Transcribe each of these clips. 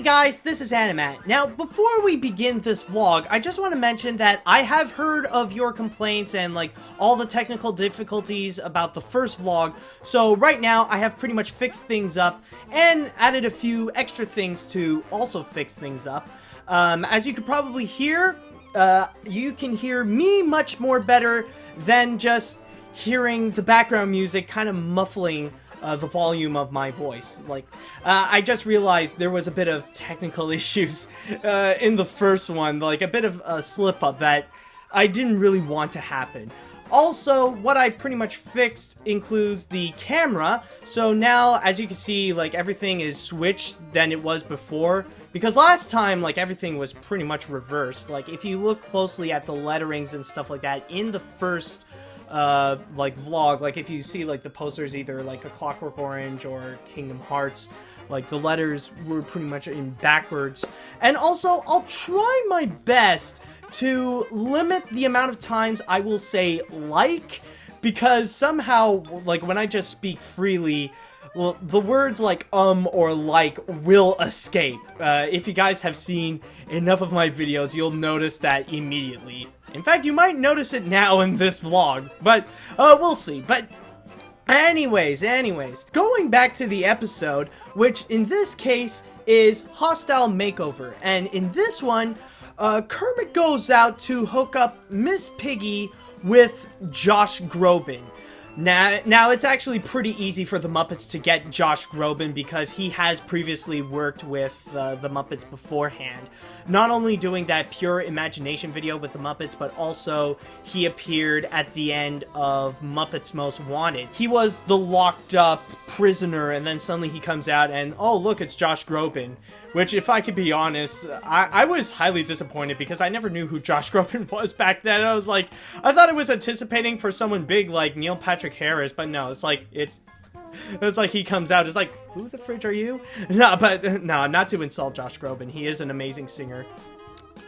guys, this is Animat. Now, before we begin this vlog, I just want to mention that I have heard of your complaints and like all the technical difficulties about the first vlog, so right now I have pretty much fixed things up and added a few extra things to also fix things up. As you could probably hear, you can hear me much more better than just hearing the background music kind of muffling the volume of my voice. Like, I just realized there was a bit of technical issues in the first one, like a bit of a slip-up that I didn't really want to happen. Also, what I pretty much fixed includes the camera, so now, as you can see, like, everything is switched than it was before, because last time, like, everything was pretty much reversed. Like, if you look closely at the letterings and stuff like that in the first like vlog, like if you see like the posters, either like a Clockwork Orange or Kingdom Hearts, like the letters were pretty much in backwards. And also, I'll try my best to limit the amount of times I will say like, because somehow, like, when I just speak freely, well, the words like or like will escape. If you guys have seen enough of my videos, you'll notice that immediately. In fact, you might notice it now in this vlog, but we'll see. But anyways, going back to the episode, which in this case is Hostile Makeover, and in this one, Kermit goes out to hook up Miss Piggy with Josh Groban. Now, it's actually pretty easy for the Muppets to get Josh Groban because he has previously worked with the Muppets beforehand. Not only doing that pure imagination video with the Muppets, but also he appeared at the end of Muppets Most Wanted. He was the locked up prisoner, and then suddenly he comes out and, oh look, it's Josh Groban. Which, if I could be honest, I was highly disappointed because I never knew who Josh Groban was back then. I was like, I thought I was anticipating for someone big like Neil Patrick Harris, but no, it's like he comes out, it's like, who the fridge are you? No, but no, not to insult Josh Groban. He is an amazing singer.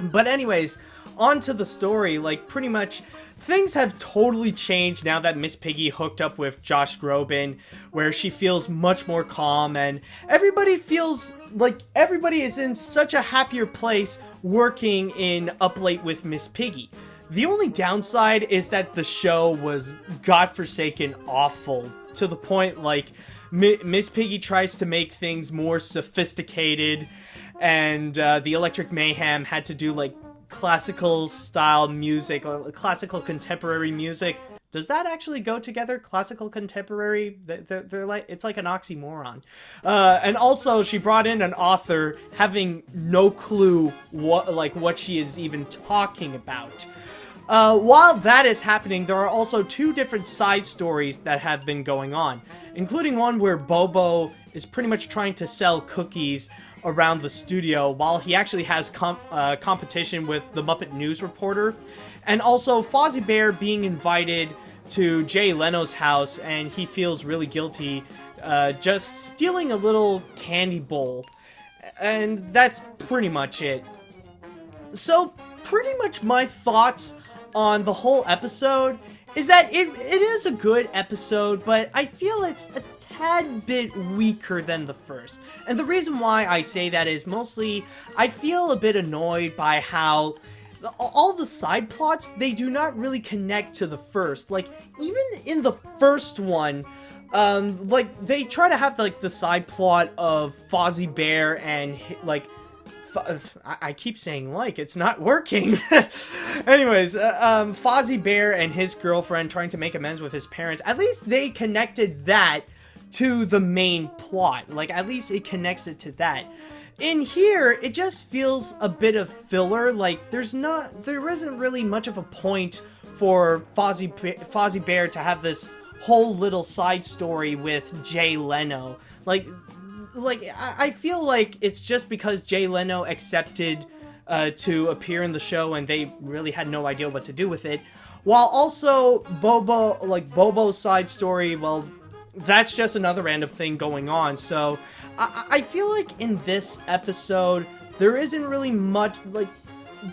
But anyways, on to the story. Like, pretty much, things have totally changed now that Miss Piggy hooked up with Josh Groban, where she feels much more calm, and everybody feels like everybody is in such a happier place working in Up Late with Miss Piggy. The only downside is that the show was godforsaken awful, to the point, like, Miss Piggy tries to make things more sophisticated, and the Electric Mayhem had to do, like, classical style music, or classical contemporary music. Does that actually go together? Classical contemporary? They're like, it's like an oxymoron. And also, she brought in an author having no clue what she is even talking about. While that is happening, there are also two different side stories that have been going on, including one where Bobo is pretty much trying to sell cookies around the studio while he actually has competition with the Muppet News reporter, and also Fozzie Bear being invited to Jay Leno's house, and he feels really guilty just stealing a little candy bowl, and that's pretty much it. So pretty much my thoughts on the whole episode is that it is a good episode, but I feel it's a tad bit weaker than the first. And the reason why I say that is mostly I feel a bit annoyed by how all the side plots, they do not really connect to the first. Like, even in the first one, like, they try to have, like, the side plot of Fozzie Bear and, like, I keep saying like, it's not working. Anyways, Fozzie Bear and his girlfriend trying to make amends with his parents, at least they connected that to the main plot. Like, at least it connects it to that. In here, it just feels a bit of filler. Like, there isn't really much of a point for Fozzie Bear to have this whole little side story with Jay Leno. Like, I feel like it's just because Jay Leno accepted to appear in the show and they really had no idea what to do with it. While also Bobo's side story, well, that's just another random thing going on. So I feel like in this episode, there isn't really much, like,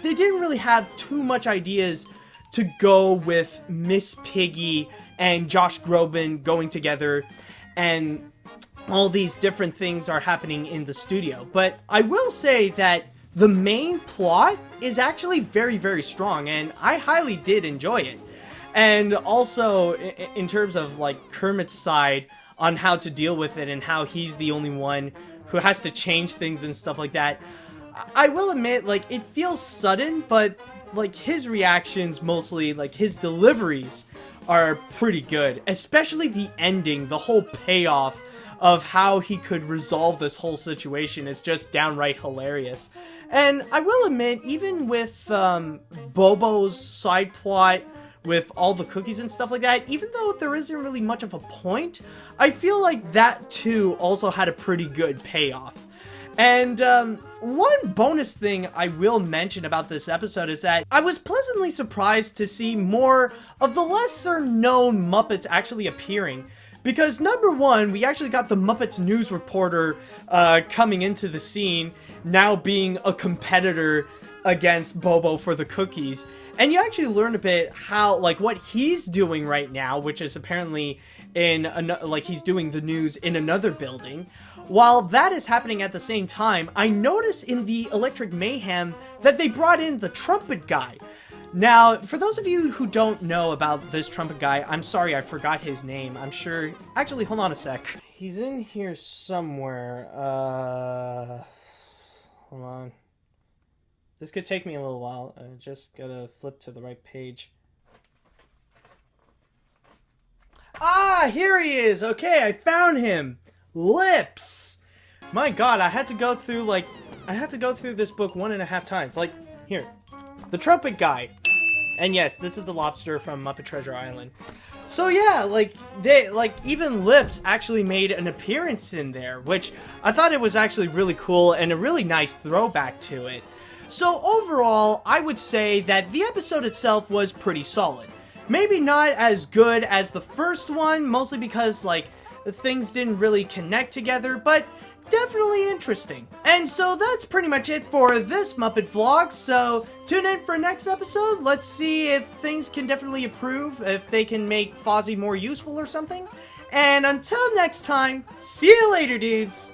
they didn't really have too much ideas to go with Miss Piggy and Josh Groban going together, and all these different things are happening in the studio. But I will say that the main plot is actually very, very strong, and I highly did enjoy it. And also, in terms of, like, Kermit's side on how to deal with it and how he's the only one who has to change things and stuff like that, I will admit, like, it feels sudden, but, like, his reactions mostly, like, his deliveries are pretty good. Especially the ending, the whole payoff of how he could resolve this whole situation is just downright hilarious. And I will admit, even with Bobo's side plot, with all the cookies and stuff like that, even though there isn't really much of a point, I feel like that too also had a pretty good payoff. And one bonus thing I will mention about this episode is that I was pleasantly surprised to see more of the lesser known Muppets actually appearing. Because number one, we actually got the Muppets news reporter coming into the scene, now being a competitor against Bobo for the cookies. And you actually learn a bit how, like, what he's doing right now, which is apparently he's doing the news in another building. While that is happening at the same time, I notice in the Electric Mayhem that they brought in the trumpet guy. Now, for those of you who don't know about this trumpet guy, I'm sorry, I forgot his name. I'm sure... Actually, hold on a sec. He's in here somewhere. Hold on. This could take me a little while. I just gotta flip to the right page. Ah, here he is! Okay, I found him! Lips! My god, I had to go through this book 1.5 times. Like, here. The trumpet guy. And yes, this is the lobster from Muppet Treasure Island. So yeah, even Lips actually made an appearance in there, which I thought it was actually really cool and a really nice throwback to it. So overall, I would say that the episode itself was pretty solid. Maybe not as good as the first one, mostly because, like, the things didn't really connect together, but definitely interesting. And so that's pretty much it for this Muppet vlog, so tune in for next episode. Let's see if things can definitely improve, if they can make Fozzie more useful or something. And until next time, see you later, dudes!